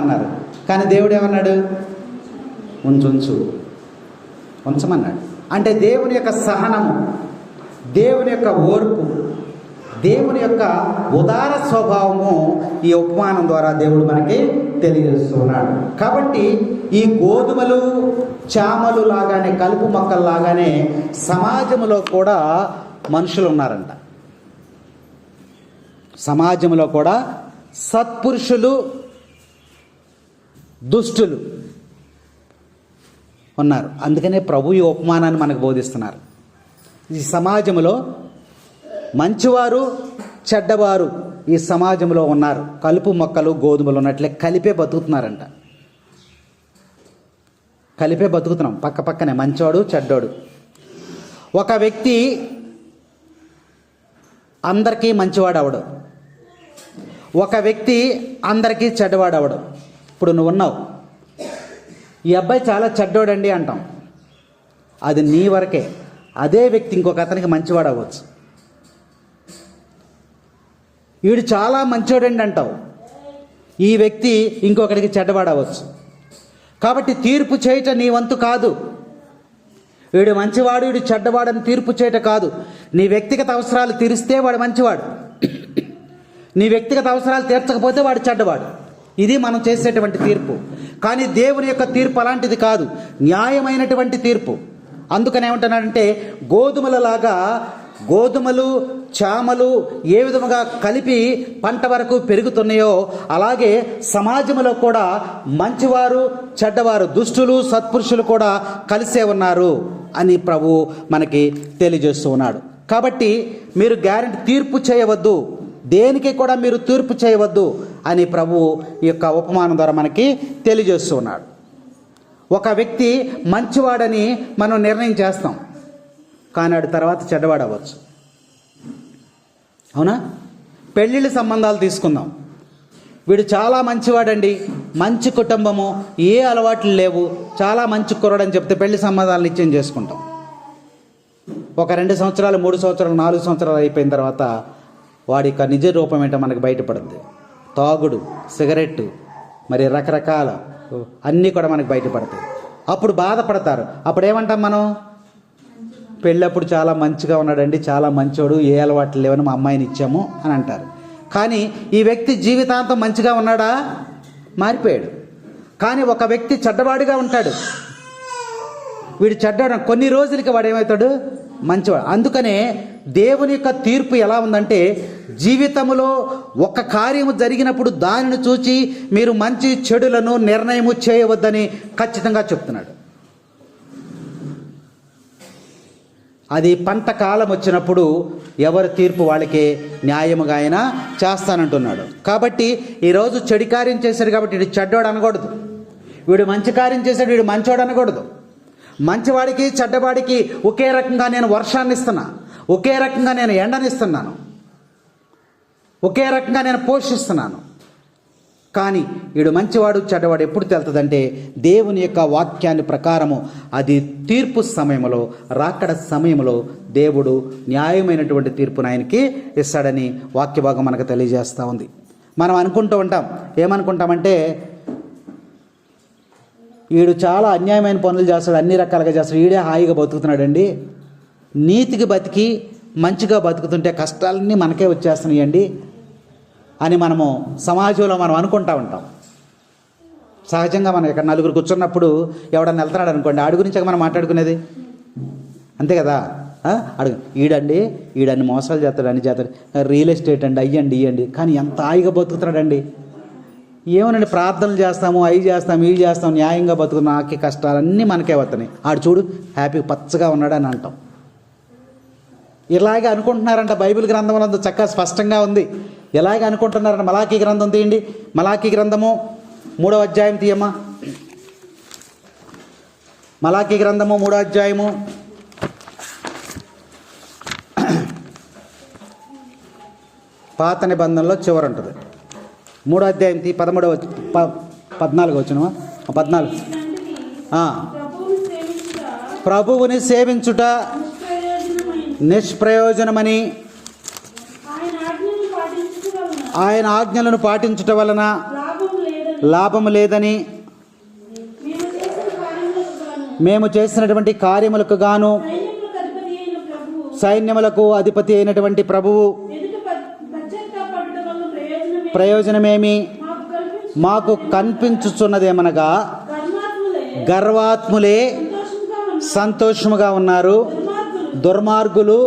అన్నారు. కానీ దేవుడు ఏమన్నాడు? ఉంచమన్నాడు. అంటే దేవుని యొక్క సహనము, దేవుని యొక్క ఓర్పు, దేవుని యొక్క ఉదార స్వభావము ఈ ఉపమానం ద్వారా దేవుడు మనకి తెలియజేస్తున్నాడు. కాబట్టి ఈ గోధుమలు చామలు లాగానే, కలుపు మొక్కలు లాగానే సమాజంలో కూడా మనుషులు ఉన్నారంట. సమాజంలో కూడా సత్పురుషులు, దుష్టులు ఉన్నారు. అందుకనే ప్రభు ఈ ఉపమానాన్ని మనకు బోధిస్తున్నారు. ఈ సమాజంలో మంచివారు, చెడ్డవారు ఈ సమాజంలో ఉన్నారు. కలుపు మొక్కలు, గోధుమలు ఉన్నట్లే కలిపే బతుకుతున్నారంట. కలిపే బతుకుతున్నాం, పక్క పక్కనే మంచోడు, చెడ్డోడు. ఒక వ్యక్తి అందరికీ మంచివాడు అవడం, ఒక వ్యక్తి అందరికీ చెడ్డవాడు అవడం. ఇప్పుడు నువ్వు ఉన్నావు, ఈ అబ్బాయి చాలా చెడ్డోడండి అంటాం, అది నీ వరకే. అదే వ్యక్తి ఇంకొక అతనికి మంచివాడు అవ్వచ్చు. వీడు చాలా మంచోడండి అంటావు, ఈ వ్యక్తి ఇంకొకరికి చెడ్డవాడు అవ్వచ్చు. కాబట్టి తీర్పు చేయటం నీ వంతు కాదు. వీడు మంచివాడు, వీడు చెడ్డవాడని తీర్పు చేయటం కాదు. నీ వ్యక్తిగత అవసరాలు తీరిస్తే వాడు మంచివాడు, నీ వ్యక్తిగత అవసరాలు తీర్చకపోతే వాడు చెడ్డవాడు. ఇది మనం చేసేటువంటి తీర్పు. కానీ దేవుని యొక్క తీర్పు అలాంటిది కాదు, న్యాయమైనటువంటి తీర్పు. అందుకని ఏమంటున్నాడంటే, గోధుమలలాగా గోధుమలు చామలు ఏ విధముగా కలిపి పంట వరకు పెరుగుతున్నాయో, అలాగే సమాజంలో కూడా మంచివారు, చెడ్డవారు, దుష్టులు, సత్పురుషులు కూడా కలిసే ఉన్నారు అని ప్రభు మనకి తెలియజేస్తూ ఉన్నాడు. కాబట్టి మీరు గ్యారెంటీ తీర్పు చేయవద్దు, దేనికి కూడా మీరు తీర్పు చేయవద్దు అని ప్రభు ఈ యొక్క ఉపమానం ద్వారా మనకి తెలియజేస్తూ ఉన్నాడు. ఒక వ్యక్తి మంచివాడని మనం నిర్ణయం చేస్తాం, కానీ వాడి తర్వాత చెడ్డవాడు అవ్వచ్చు. అవునా? పెళ్ళిళ్ళ సంబంధాలు తీసుకుందాం. వీడు చాలా మంచివాడండి, మంచి కుటుంబము, ఏ అలవాట్లు లేవు, చాలా మంచి కుర్రాడని చెప్తే పెళ్లి సంబంధాలు నిశ్చయం చేసుకుంటాం. ఒక 2 సంవత్సరాలు, 3 సంవత్సరాలు, 4 సంవత్సరాలు అయిపోయిన తర్వాత వాడి యొక్క నిజ రూపం ఏంటో మనకు బయటపడుద్ది. తాగుడు, సిగరెట్టు, మరి రకరకాల అన్నీ కూడా మనకు బయటపడతాయి. అప్పుడు బాధపడతారు. అప్పుడు ఏమంటాం మనం? పెళ్ళప్పుడు చాలా మంచిగా ఉన్నాడండి, చాలా మంచోడు, ఏ అలవాట్లు లేవని మా అమ్మాయిని ఇచ్చాము అని అంటారు. కానీ ఈ వ్యక్తి జీవితాంతం మంచిగా ఉన్నాడా? మారిపోయాడు. కానీ ఒక వ్యక్తి చెడ్డవాడిగా ఉంటాడు. వీడు చెడ్డవాడు, కొన్ని రోజులకి వాడు ఏమవుతాడు? మంచివాడు. అందుకనే దేవుని యొక్క తీర్పు ఎలా ఉందంటే, జీవితంలో ఒక కార్యము జరిగినప్పుడు దానిని చూచి మీరు మంచి చెడులను నిర్ణయము చేయవద్దని ఖచ్చితంగా చెప్తున్నాడు. అది పంట కాలం వచ్చినప్పుడు ఎవరి తీర్పు వాళ్ళకే న్యాయముగా ఆయన చేస్తానంటున్నాడు. కాబట్టి ఈరోజు చెడు కార్యం చేశాడు కాబట్టి వీడు చెడ్డోడు అనకూడదు, వీడు మంచి కార్యం చేశాడు వీడు మంచోడు అనకూడదు. మంచివాడికి చెడ్డవాడికి ఒకే రకంగా నేను వర్షాన్ని ఇస్తున్నా, ఒకే రకంగా నేను ఎండనిస్తున్నాను, ఒకే రకంగా నేను పోషిస్తున్నాను. కానీ వీడు మంచివాడు చెడ్డవాడు ఎప్పుడు తెలుతుందంటే, దేవుని యొక్క వాక్యాన్ని ప్రకారము అది తీర్పు సమయంలో, రాకడ సమయంలో దేవుడు న్యాయమైనటువంటి తీర్పును ఆయనకి ఇస్తాడని వాక్య భాగం మనకు తెలియజేస్తూ ఉంది. మనం అనుకుంటూ ఉంటాం, ఏమనుకుంటామంటే వీడు చాలా అన్యాయమైన పనులు చేస్తాడు, అన్ని రకాలుగా చేస్తాడు, వీడే హాయిగా బతుకుతున్నాడండి. నీతికి బతికి మంచిగా బతుకుతుంటే కష్టాలన్నీ మనకే వచ్చేస్తున్నాయండి అని మనము సమాజంలో మనం అనుకుంటూ ఉంటాం. సహజంగా మనం ఇక్కడ నలుగురు కూర్చున్నప్పుడు ఎవడన్నా వెళ్తున్నాడు అనుకోండి, ఆడి గురించి మనం మాట్లాడుకునేది అంతే కదా. అడుగు, ఈడన్ని మోసాలు చేస్తాడు, అన్ని చేస్తాడు, రియల్ ఎస్టేట్ అండి, అయ్యండి ఇవ్వండి, కానీ ఎంత హాయిగా బతుకుతున్నాడండి. ఏమోనండి, ప్రార్థనలు చేస్తాము, అవి చేస్తాము, ఇవి చేస్తాము, న్యాయంగా బతుకున్న నాకే కష్టాలన్నీ మనకే వస్తున్నాయి, ఆడు చూడు హ్యాపీగా పచ్చగా ఉన్నాడు అని అంటాం. ఇలాగే అనుకుంటున్నారంట. బైబిల్ గ్రంథంలో చక్కగా స్పష్టంగా ఉంది. ఎలాగే అనుకుంటున్నారంట. మలాకీ గ్రంథం తీయండి, మలాకీ గ్రంథము 3వ అధ్యాయం తీయమ్మా. మలాకీ గ్రంథము 3వ అధ్యాయము పాత నిబంధనలో చివరి ఉంటుంది. 3వ అధ్యాయం 14వ వచనమా? 14. ప్రభువుని సేవించుట నిష్ప్రయోజనమని ఆయన ఆజ్ఞలను పాటించుట వలన లాభము లేదని మేము చేసినటువంటి కార్యములకు గాను సైన్యములకు అధిపతి అయినటువంటి ప్రభువు ప్రయోజనమేమి మాకు కనిపించుచున్నదేమనగా గర్వాత్ములే సంతోషముగా ఉన్నారు, దుర్మార్గులు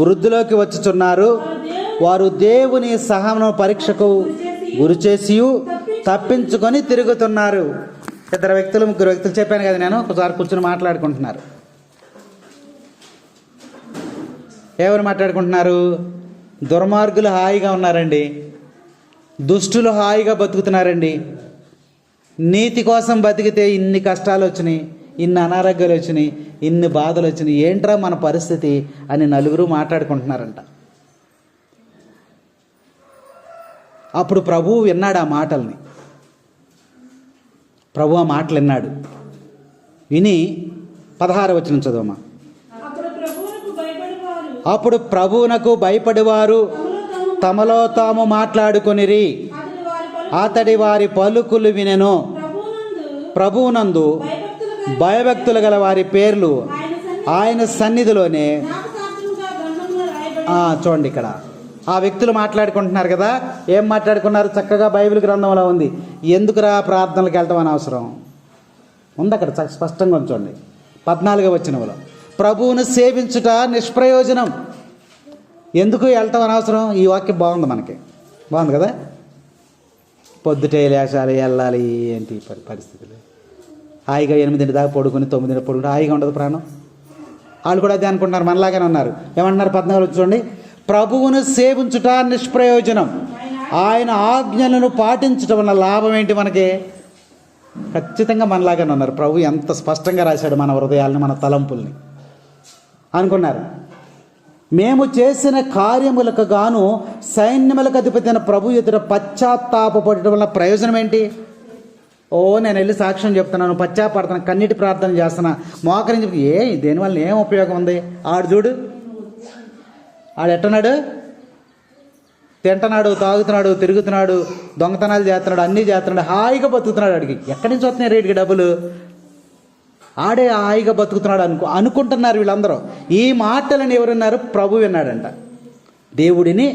వృద్ధిలోకి వచ్చుచున్నారు. వారు దేవుని సహన పరీక్షకు గురిచేసి తప్పించుకొని తిరుగుతున్నారు. ఇద్దరు వ్యక్తులు ముగ్గురు వ్యక్తులు చెప్పాను కదా నేను, ఒకసారి కూర్చొని మాట్లాడుకుంటున్నారు. ఎవరు మాట్లాడుకుంటున్నారు? దుర్మార్గులు హాయిగా ఉన్నారండి, దుష్టులు హాయిగా బతుకుతున్నారండి. నీతి కోసం బతికితే ఇన్ని కష్టాలు వచ్చినాయి, ఇన్ని అనారోగ్యాలు వచ్చినాయి, ఇన్ని బాధలు వచ్చినాయి, ఏంట్రా మన పరిస్థితి అని నలుగురు మాట్లాడుకుంటున్నారంట. అప్పుడు ప్రభువు విన్నాడు ఆ మాటల్ని. ప్రభు ఆ మాటలు విన్నాడు. విని 16వ వచనం చదవమ్మా. అప్పుడు ప్రభువునకు భయపడేవారు తమలో తాము మాట్లాడుకొనిరి. అతడి వారి పలుకులు వినెను. ప్రభువునందు భయభక్తులు గల వారి పేర్లు ఆయన సన్నిధిలోనే. చూడండి ఇక్కడ ఆ వ్యక్తులు మాట్లాడుకుంటున్నారు కదా. ఏం మాట్లాడుకున్నారు? చక్కగా బైబిల్ గ్రంథంలో ఉంది. ఎందుకురా ప్రార్థనలకు వెళ్తాం అని అవసరం ఉంది అక్కడ స్పష్టంగా ఉంచండి. 14వ వచనంలో ప్రభువును సేవించుట నిష్ప్రయోజనం. ఎందుకు వెళ్తాం అని అవసరం? ఈ వాక్యం బాగుంది, మనకి బాగుంది కదా. పొద్దుటే లేచాలి, వెళ్ళాలి, ఏంటి పరిస్థితులు. హాయిగా 8 దాకా పడుకుని 9 పడుకుంటే హాయిగా ఉండదు ప్రాణం. వాళ్ళు కూడా అదే అనుకుంటున్నారు, మనలాగానే ఉన్నారు. ఏమన్నారు? 14 చూడండి. ప్రభువును సేవించుట నిష్ప్రయోజనం, ఆయన ఆజ్ఞలను పాటించడం వల్ల లాభం ఏంటి మనకి? ఖచ్చితంగా మనలాగానే ఉన్నారు. ప్రభు ఎంత స్పష్టంగా రాశాడు మన హృదయాలను, మన తలంపుల్ని అనుకున్నారు. మేము చేసిన కార్యములకు గాను సైన్యములకు అధిపతి అయిన ప్రభు ఎదుట పశ్చాత్తాపడటం వల్ల ప్రయోజనం ఏంటి? నేను వెళ్ళి సాక్ష్యం చెప్తున్నాను, పశ్చాత్తాపడుతున్నాను, కన్నీటి ప్రార్థన చేస్తున్నా, మోకరించి దేనివల్ల ఏం ఉపయోగం ఉంది? ఆడు చూడు, ఆడు ఎట్టన్నాడు? తింటున్నాడు, తాగుతున్నాడు, తిరుగుతున్నాడు, దొంగతనాలు చేస్తున్నాడు, అన్నీ చేస్తున్నాడు, హాయిగా బతుకుతున్నాడు. ఆడికి ఎక్కడి నుంచి వస్తున్నాయి రేటుకి డబ్బులు? ఆడే హాయిగా బతుకుతున్నాడు అనుకుంటున్నారు వీళ్ళందరూ. ఈ మాటలను ఎవరున్నారు? ప్రభు విన్నాడంట. దేవుడిని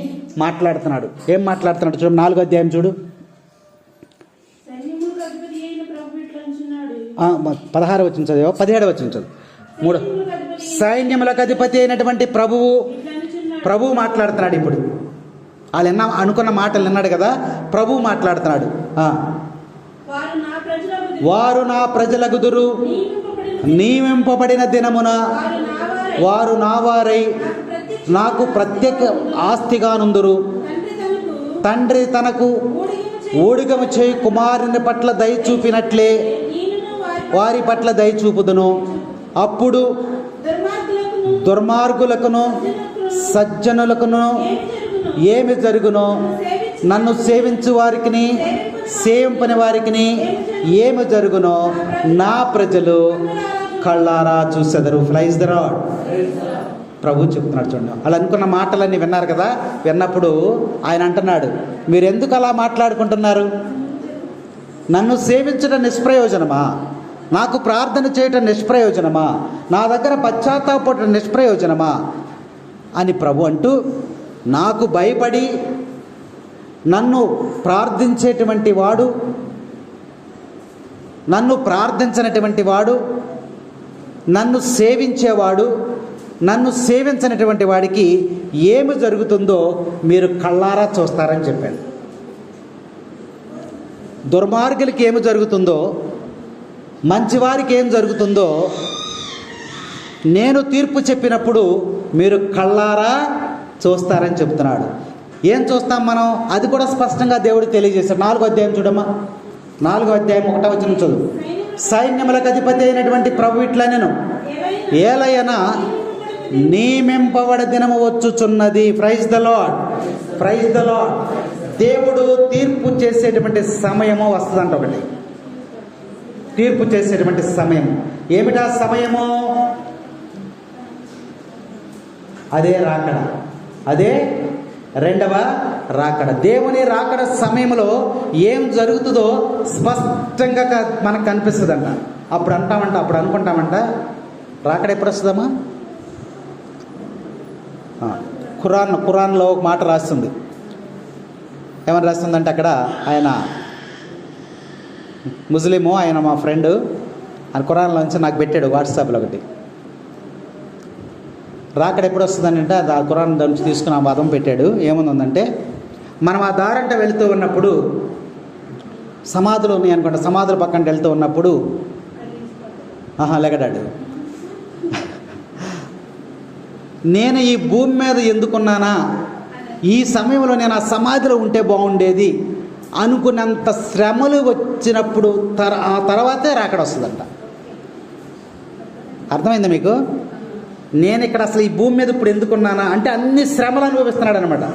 మాట్లాడుతున్నాడు. ఏం మాట్లాడుతున్నాడు చూడు, 4వ అధ్యాయం చూడు. 16వ వచనం చదివా, 17వ వచనం చదువు. 3 సైన్యములకు అధిపతి అయినటువంటి ప్రభువు మాట్లాడుతున్నాడు. ఇప్పుడు వాళ్ళు అనుకున్న మాటలు విన్నాడు కదా, ప్రభువు మాట్లాడుతున్నాడు. వారు నా ప్రజలగుదురు, నియమింపబడిన దినమున వారు నా వారై నాకు ప్రత్యేక ఆస్తిగా నుందురు. తండ్రి తనకు ఊడిగము చేయి కుమారుని పట్ల దయ చూపినట్లే వారి పట్ల దయ చూపుదును. అప్పుడు దుర్మార్గులకును సజ్జనులకును ఏమి జరుగునో, నన్ను సేవించు వారికి సేవింపని వారికి ఏమి జరుగునో నా ప్రజలు కళ్ళారా చూసెదరు. Praise the Lord. ప్రభు చెప్తున్నాడు చూడండి. అలా అనుకున్న మాటలన్నీ విన్నారు కదా. విన్నప్పుడు ఆయన అంటున్నాడు, మీరు ఎందుకు అలా మాట్లాడుకుంటున్నారు? నన్ను సేవించడం నిష్ప్రయోజనమా? నాకు ప్రార్థన చేయటం నిష్ప్రయోజనమా? నా దగ్గర పశ్చాత్తాపడటం నిష్ప్రయోజనమా అని ప్రభు అంటూ, నాకు భయపడి నన్ను ప్రార్థించేటువంటి వాడు, నన్ను ప్రార్థించినటువంటి వాడు, నన్ను సేవించేవాడు, నన్ను సేవించినటువంటి వాడికి ఏమి జరుగుతుందో మీరు కళ్ళారా చూస్తారని చెప్పాను. దుర్మార్గులకి ఏమి జరుగుతుందో, మంచివారికి ఏం జరుగుతుందో నేను తీర్పు చెప్పినప్పుడు మీరు కళ్ళారా చూస్తారని చెప్తున్నాడు. ఏం చూస్తాం మనం? అది కూడా స్పష్టంగా దేవుడు తెలియజేశాడు. 4వ అధ్యాయం చూడమ్మా. 4వ అధ్యాయం 1వ వచనం చదువు. సైన్యములకు అధిపతి అయినటువంటి ప్రభు ఇట్లా నేను ఏలయనా నియమింపబడ దినము వచ్చుచున్నది. Praise the Lord, praise the Lord. దేవుడు తీర్పు చేసేటువంటి సమయము వస్తుందంట. ఒకటి తీర్పు చేసేటువంటి సమయం. ఏమిటా సమయము? అదే రాకడ, అదే రెండవ రాకడ. దేవుని రాకడ సమయంలో ఏం జరుగుతుందో స్పష్టంగా మనకు కనిపిస్తుందంట. అప్పుడు అనుకుంటామంట రాకడ ఎప్పుడు వస్తుందమ్మా? ఖురాన్లో ఒక మాట రాస్తుంది. ఏమని రాస్తుందంటే అక్కడ, ఆయన ముస్లిము, ఆయన మా ఫ్రెండు, ఆయన ఖురాన్లోంచి నాకు పెట్టాడు వాట్సాప్లో ఒకటి. రాకడ ఎప్పుడు వస్తుందని అంటే ఆ ఖురాన్ నుంచి తీసుకుని ఆ పదం పెట్టాడు. ఏముందంటే, మనం ఆ దారంట వెళుతూ ఉన్నప్పుడు సమాధులు ఉన్నాయి అనుకుంటా, సమాధుల పక్కన వెళ్తూ ఉన్నప్పుడు లెగడాడు, నేను ఈ భూమి మీద ఎందుకున్నానా, ఈ సమయంలో నేను ఆ సమాధిలో ఉంటే బాగుండేది అనుకున్నంత శ్రమలు వచ్చినప్పుడు ఆ తర్వాతే రాకడ వస్తుందంట. అర్థమైందా మీకు? నేను ఇక్కడ అసలు ఈ భూమి మీద ఇప్పుడు ఎందుకున్నానా అంటే అన్ని శ్రమలు అనుభవిస్తున్నాడు అనమాట.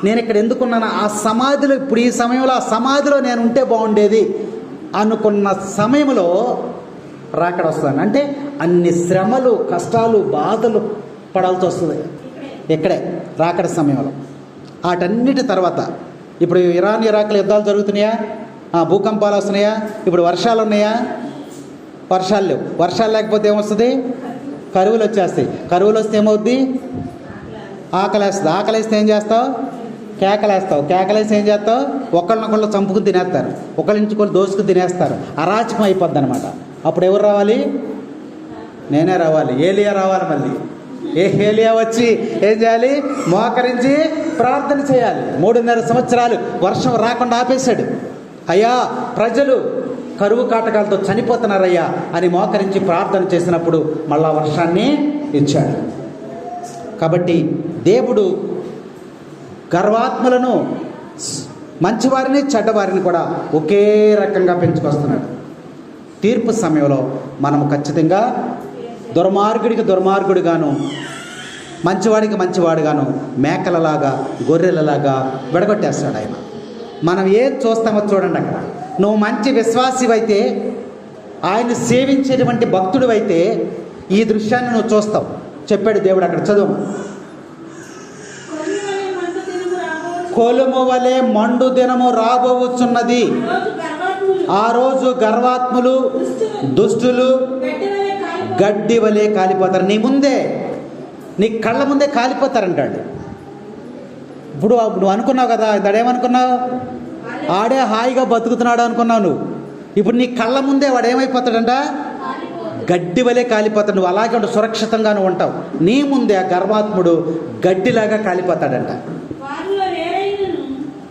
నేను ఇక్కడ ఎందుకున్నానా, ఆ సమాధిలో ఇప్పుడు ఈ సమయంలో ఆ సమాధిలో నేను ఉంటే బాగుండేది అనుకున్న సమయంలో రాకడ వస్తుంది. అంటే అన్ని శ్రమలు, కష్టాలు, బాధలు పడాల్సి వస్తుంది ఇక్కడే రాకడ సమయంలో. వాటన్నిటి తర్వాత ఇప్పుడు ఇరాన్ ఇరాక్ల యుద్ధాలు జరుగుతున్నాయా, భూకంపాలు వస్తున్నాయా, ఇప్పుడు వర్షాలు ఉన్నాయా? వర్షాలు లేవు. వర్షాలు లేకపోతే ఏమొస్తుంది? కరువులు వచ్చేస్తాయి. కరువులు వస్తే ఏమవుద్ది? ఆకలేస్తుంది. ఆకలేస్తే ఏం చేస్తావు? కేకలేస్తావు. కేకలేసి ఏం చేస్తావు? ఒకళ్ళనొకళ్ళు చంపుకుని తినేస్తారు, ఒకళ్ళించుకొని దోసుకుని తినేస్తారు. అరాచకం అయిపోద్ది అనమాట. అప్పుడు ఎవరు రావాలి? నేనే రావాలి, ఏలియా రావాలి. మళ్ళీ ఏలియా వచ్చి ఏం చేయాలి? మోకరించి ప్రార్థన చేయాలి. 3.5 సంవత్సరాలు వర్షం రాకుండా ఆపేశాడు. అయ్యా, ప్రజలు కరువు కాటకాలతో చనిపోతున్నారయ్యా అని మోకరించి ప్రార్థన చేసినప్పుడు మళ్ళా వర్షాన్ని ఇచ్చాడు. కాబట్టి దేవుడు గర్వాత్ములను, మంచివారిని చెడ్డవారిని కూడా ఒకే రకంగా పెంచుకొస్తున్నాడు. తీర్పు సమయంలో మనము ఖచ్చితంగా దుర్మార్గుడికి దుర్మార్గుడిగాను, మంచివాడికి మంచివాడుగాను, మేకలలాగా గొర్రెలలాగా విడగొట్టేస్తాడు ఆయన. మనం ఏం చూస్తామో చూడండి. అక్కడ నువ్వు మంచి విశ్వాసివైతే, ఆయన సేవించేటువంటి భక్తుడివైతే ఈ దృశ్యాన్ని నువ్వు చూస్తావు. చెప్పాడు దేవుడు అక్కడ, చదువు. కొలుము వలె మండు దినము రాబోచున్నది. ఆ రోజు గర్వాత్ములు, దుష్టులు గడ్డి వలె కాలిపోతారు. నీ ముందే, నీ కళ్ళ ముందే కాలిపోతారంటాడు. ఇప్పుడు నువ్వు అనుకున్నావు కదా, దాడేమనుకున్నావు? ఆడే హాయిగా బతుకుతున్నాడు అనుకున్నావు నువ్వు. ఇప్పుడు నీ కళ్ళ ముందే వాడు ఏమైపోతాడంట? గడ్డి వలె కాలిపోతాడు. నువ్వు అలాగే ఉంటు సురక్షితంగా నువ్వు ఉంటావు. నీ ముందే ఆ గర్వాత్ముడు గడ్డిలాగా కాలిపోతాడంట.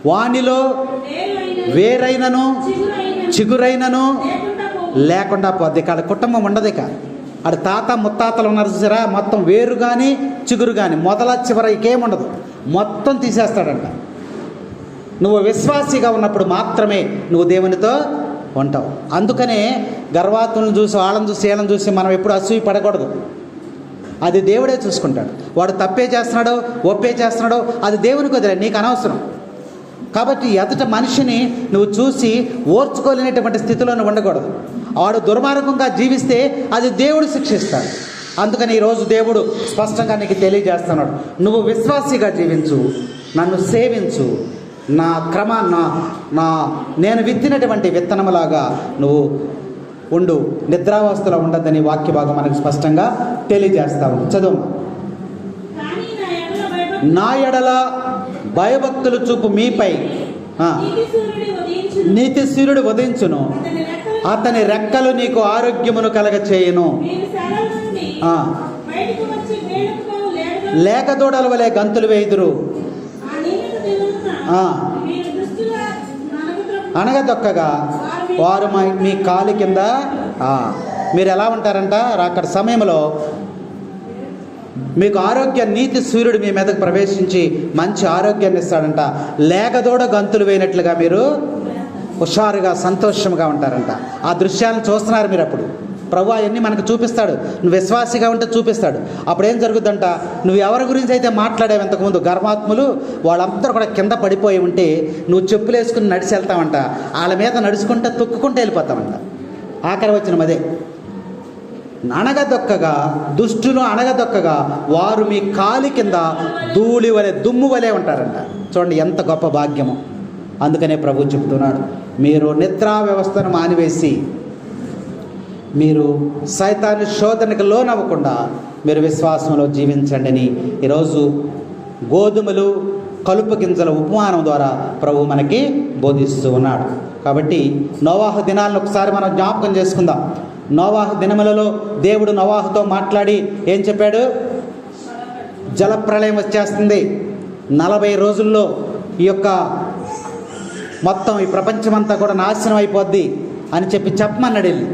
వానిలో వేరైనను చిగురైనను లేకుండా పోద్ది. ఇక్కడ కుటుంబం ఉండదు. ఇక ఆడ తాత ముత్తాతలు ఉన్నారు చూసారా, మొత్తం వేరు కానీ చిగురు కానీ మొదల చివర ఇంకేముండదు, మొత్తం తీసేస్తాడంట. నువ్వు విశ్వాసిగా ఉన్నప్పుడు మాత్రమే నువ్వు దేవునితో ఉంటావు. అందుకనే గర్వాత్ములను చూసి, వాళ్ళని చూసి, వీళ్ళని చూసి మనం ఎప్పుడు అసూయ పడకూడదు. అది దేవుడే చూసుకుంటాడు. వాడు తప్పే చేస్తున్నాడో ఒప్పే చేస్తున్నాడో అది దేవునికి వదిలే, నీకు అనవసరం. కాబట్టి ఎదుట మనిషిని నువ్వు చూసి ఓర్చుకోలేనటువంటి స్థితిలో నువ్వు ఉండకూడదు. వాడు దుర్మార్గంగా జీవిస్తే అది దేవుడు శిక్షిస్తాడు. అందుకని ఈరోజు దేవుడు స్పష్టంగా నీకు తెలియజేస్తున్నాడు, నువ్వు విశ్వాసిగా జీవించు, నన్ను సేవించు, నా నేను విత్తినటువంటి విత్తనములాగా నువ్వు ఉండు, నిద్రావస్థలో ఉండద్దని వాక్య భాగం మనకు స్పష్టంగా తెలియజేస్తావు. చదువు. నా ఎడల భయభక్తులు చూపు మీపై నీతి సూర్యుడు ఉదయించును, అతని రెక్కలు నీకు ఆరోగ్యమును కలగచేయును. లేక దూడల వలె గంతులు వేయుదురు, అనగదొక్కగా వారు మీ కాలి కింద. మీరు ఎలా ఉంటారంట? అక్కడ సమయంలో మీకు నీతి సూర్యుడు మీ మీదకు ప్రవేశించి మంచి ఆరోగ్యాన్ని ఇస్తాడంట. లేకదోడ గంతులు వేయినట్లుగా మీరు హుషారుగా సంతోషంగా ఉంటారంట. ఆ దృశ్యాలను చూస్తున్నారు మీరు. అప్పుడు ప్రభు అవన్నీ మనకు చూపిస్తాడు. నువ్వు విశ్వాసిగా ఉంటే చూపిస్తాడు. అప్పుడు ఏం జరుగుద్దంట? నువ్వు ఎవరి గురించి అయితే మాట్లాడావు ఇంతకుముందు, గర్వాత్ములు, వాళ్ళందరూ కూడా కింద పడిపోయి ఉంటే నువ్వు చెప్పులు వేసుకుని నడిచి వెళ్తావంట. వాళ్ళ మీద నడుచుకుంటే తొక్కుకుంటూ వెళ్ళిపోతావంట. ఆఖరి వచ్చిన అదే అణగదొక్కగా, దుష్టులు అణగదొక్కగా వారు మీ కాలి కింద ధూళి వలె, దుమ్ము వలె ఉంటారంట. చూడండి ఎంత గొప్ప భాగ్యము. అందుకనే ప్రభు చెప్తున్నాడు, మీరు నిద్రా వ్యవస్థను మానివేసి మీరు సైతాను శోధనకు లోనవ్వకుండా మీరు విశ్వాసంలో జీవించండి అని ఈరోజు గోధుమలు, కలుపు గింజల ఉపమానం ద్వారా ప్రభు మనకి బోధిస్తూ ఉన్నాడు. కాబట్టి నోవాహు దినాలను ఒకసారి మనం జ్ఞాపకం చేసుకుందాం. నోవాహు దినములలో దేవుడు నోవాహుతో మాట్లాడి ఏం చెప్పాడు? జలప్రళయం వచ్చేస్తుంది, 40 రోజుల్లో ఈ యొక్క మొత్తం ఈ ప్రపంచమంతా కూడా నాశనం అయిపోద్ది అని చెప్పమన్నాడు. వెళ్ళి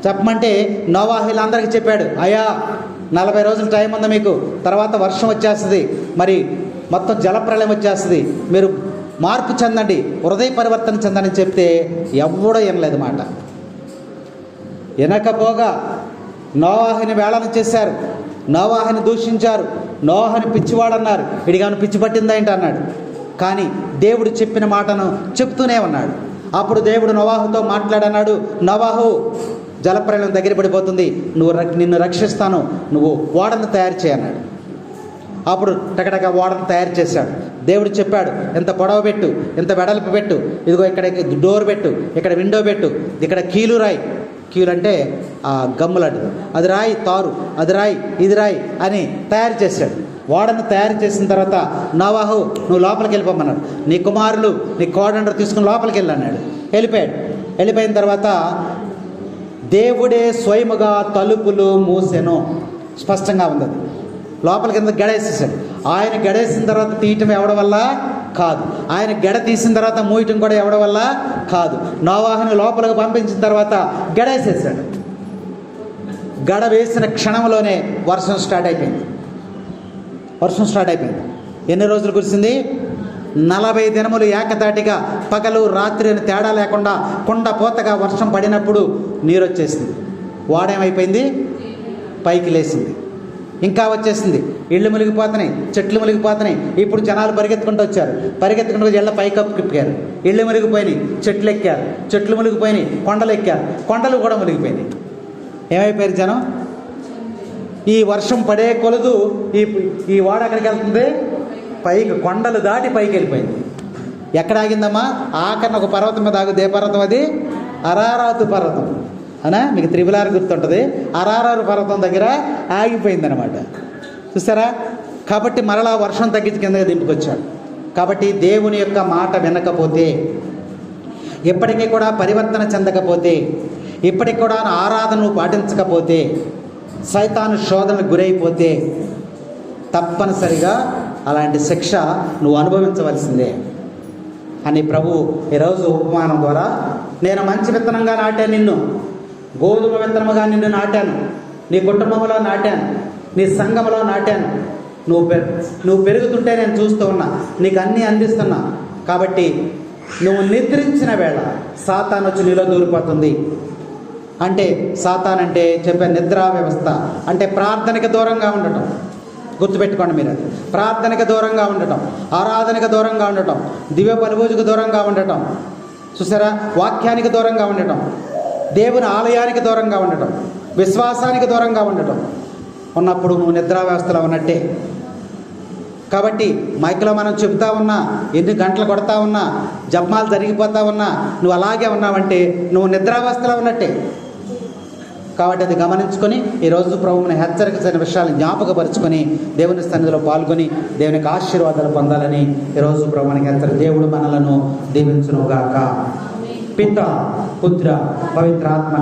చెప్పమంటే నోవాహు వీళ్ళందరికీ చెప్పాడు, అయ్యా 40 రోజులు టైం ఉంది మీకు, తర్వాత వర్షం వచ్చేస్తుంది, మరి మొత్తం జలప్రళయం వచ్చేస్తుంది, మీరు మార్పు చెందండి, హృదయ పరివర్తన చెందని చెప్తే ఎవడో వినలేదు మాట. వినకపోగా నోవాహుని వేళన చేశారు, నోవాహుని దూషించారు, నోవాహుని పిచ్చివాడన్నారు, ఇడిగాను పిచ్చి పట్టిందా ఏంటి అన్నాడు. కానీ దేవుడు చెప్పిన మాటను చెప్తూనే ఉన్నాడు. అప్పుడు దేవుడు నోవాహుతో మాట్లాడన్నాడు, నోవాహు జలప్రళయం దగ్గర పడిపోతుంది, నిన్ను రక్షిస్తాను, నువ్వు ఓడను తయారు చేయన్నాడు. అప్పుడు టకటక ఓడను తయారు చేశాడు. దేవుడు చెప్పాడు, ఇంత పొడవ పెట్టు, ఇంత వెడల్పు పెట్టు, ఇదిగో ఇక్కడ డోర్ పెట్టు, ఇక్కడ విండో పెట్టు, ఇక్కడ కీలు రాయి, కీలు అంటే ఆ గమ్ములాంటిది, అది రాయి, తారు, అది రాయి, ఇది రాయి అని తయారు చేశాడు. ఓడను తయారు చేసిన తర్వాత నోవాహు నువ్వు లోపలికి వెళ్ళిపోమన్నాడు, నీ కుమారులు నీ కోడండ్రు తీసుకుని లోపలికి వెళ్ళన్నాడు. వెళ్ళిపోయాడు. వెళ్ళిపోయిన తర్వాత దేవుడే స్వయముగా తలుపులు మూసెను, స్పష్టంగా ఉంది. అది లోపలికి కింద గడేసేసాడు. ఆయన గడేసిన తర్వాత తీయటం ఎవడం వల్ల కాదు, ఆయన గడ తీసిన తర్వాత మూయటం కూడా ఎవడం వల్ల కాదు. నోవాహుని లోపలికి పంపించిన తర్వాత గడేసేసాడు. గడ వేసిన క్షణంలోనే వర్షం స్టార్ట్ అయిపోయింది. ఎన్ని రోజులు కురిసింది? 40 దినములు ఏకదాటిగా పగలు రాత్రి అని తేడా లేకుండా కుండపోతగా వర్షం పడినప్పుడు నీరు వచ్చేసింది. వాడేమైపోయింది? పైకి లేచింది. ఇంకా వచ్చేసింది. ఇళ్ళు మునిగిపోతున్నాయి, చెట్లు మునిగిపోతున్నాయి. ఇప్పుడు జనాలు పరిగెత్తుకుంటూ వచ్చారు, పరిగెత్తుకుంటూ ఇళ్ళ పైకప్పు ఎక్కారు, ఇళ్ళు మునిగిపోయినాయి, చెట్లు ఎక్కారు, చెట్లు మునిగిపోయినాయి, కొండలు ఎక్కారు, కొండలు కూడా మునిగిపోయినాయి. ఏమైపోయారు జనం? ఈ వర్షం పడే కొలదు ఈ వాడ ఎక్కడికి వెళ్తుంది? పైకి, కొండలు దాటి పైకి వెళ్ళిపోయింది. ఎక్కడ ఆగిందమ్మా? ఆఖరణ ఒక పర్వతం మీద ఆగుద్ది. ఏ పర్వతం అది? అరారాతు పర్వతం అనా, మీకు త్రిపులారు గుర్తుంటుంది. అరారారు పర్వతం దగ్గర ఆగిపోయిందనమాట. చూసారా? కాబట్టి మరలా వర్షం తగ్గించి కిందగా దింపుకొచ్చాడు. కాబట్టి దేవుని యొక్క మాట వినకపోతే, ఇప్పటికీ కూడా పరివర్తన చెందకపోతే, ఇప్పటికి కూడా ఆరాధనను పాటించకపోతే, సైతాను శోధనకు గురైపోతే తప్పనిసరిగా అలాంటి శిక్ష నువ్వు అనుభవించవలసిందే అని ప్రభు ఈరోజు ఉపమానం ద్వారా, నేను మంచి విత్తనంగా నాటాను, నిన్ను గోధుమ విత్తనముగా నిన్ను నాటాను, నీ కుటుంబంలో నాటాను, నీ సంఘంలో నాటాను, నువ్వు పెరుగుతుంటే నేను చూస్తూ ఉన్నా, నీకు అన్నీ అందిస్తున్నా. కాబట్టి నువ్వు నిద్రించిన వేళ సాతాను వచ్చి నీలో దూరిపోతుంది. అంటే సాతాన్ అంటే చెప్పే నిద్రా వ్యవస్థ అంటే ప్రార్థనకి దూరంగా ఉండటం. గుర్తుపెట్టుకోండి మీరు, అది ప్రార్థనకి దూరంగా ఉండటం, ఆరాధనకి దూరంగా ఉండటం, దివ్య బలిపూజకు దూరంగా ఉండటం, చూసారా, వాక్యానికి దూరంగా ఉండటం, దేవుని ఆలయానికి దూరంగా ఉండటం, విశ్వాసానికి దూరంగా ఉండటం ఉన్నప్పుడు నువ్వు నిద్రా వ్యవస్థలో ఉన్నట్టే. కాబట్టి మైక్లో మనం చెబుతా ఉన్నా, ఎన్ని గంటలు కొడతా ఉన్నా, జపమాలు జరిగిపోతా ఉన్నా, నువ్వు అలాగే ఉన్నావంటే నువ్వు నిద్రావస్థలో ఉన్నట్టే. కాబట్టి అది గమనించుకొని ఈరోజు ప్రభువుని హెచ్చరికైన విషయాలను జ్ఞాపకపరుచుకొని దేవుని సన్నిధిలో పాల్గొని దేవునికి ఆశీర్వాదాలు పొందాలని ఈరోజు ప్రభువునికి హెచ్చరిక. దేవుడు మనలను దీవించునుగాక. పిత, పుత్ర, పవిత్రాత్మ